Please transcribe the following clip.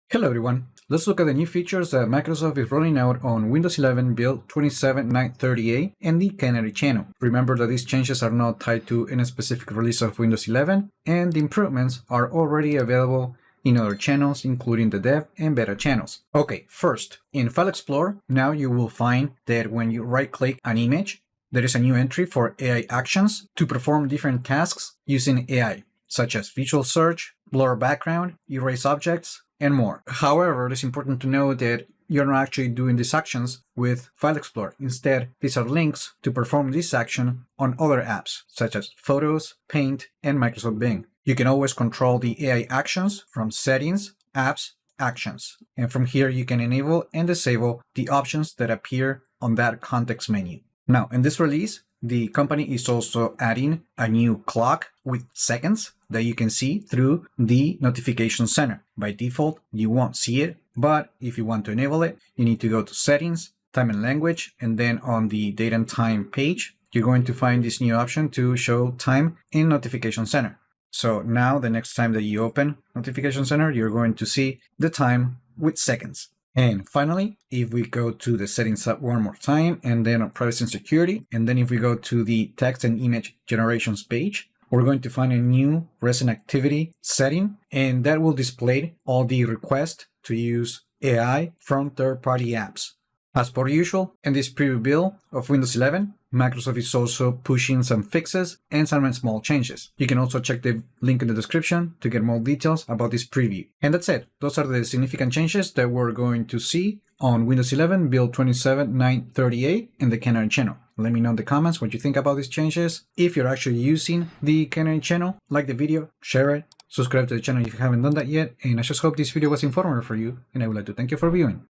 Hello everyone, let's look at the new features that Microsoft is rolling out on Windows 11 build 27938 and the Canary channel. Remember that these changes are not tied to any specific release of Windows 11, and the improvements are already available in other channels, including the dev and beta channels. Okay, first, in File Explorer, now you will find that when you right-click an image, there is a new entry for AI actions to perform different tasks using AI, such as visual search, blur background, erase objects, and more. However, it's important to know that you're not actually doing these actions with File Explorer. Instead, these are links to perform this action on other apps, such as Photos, Paint, and Microsoft Bing. You can always control the AI actions from Settings, Apps, Actions. And from here, you can enable and disable the options that appear on that context menu. Now, in this release, the company is also adding a new clock with seconds that you can see through the notification center. By default, you won't see it, but if you want to enable it, you need to go to Settings, Time and Language, and then on the Date and Time page, you're going to find this new option to show time in Notification Center. So now the next time that you open Notification Center, you're going to see the time with seconds. And finally, if we go to the settings up one more time, and then on privacy and security, and then if we go to the text and image generations page, we're going to find a new recent activity setting, and that will display all the requests to use AI from third-party apps. As per usual, in this preview build of Windows 11, Microsoft is also pushing some fixes and some small changes. You can also check the link in the description to get more details about this preview. And that's it. Those are the significant changes that we're going to see on Windows 11 build 27938 in the Canary channel. Let me know in the comments what you think about these changes. If you're actually using the Canary channel, like the video, share it, subscribe to the channel if you haven't done that yet, and I just hope this video was informative for you, and I would like to thank you for viewing.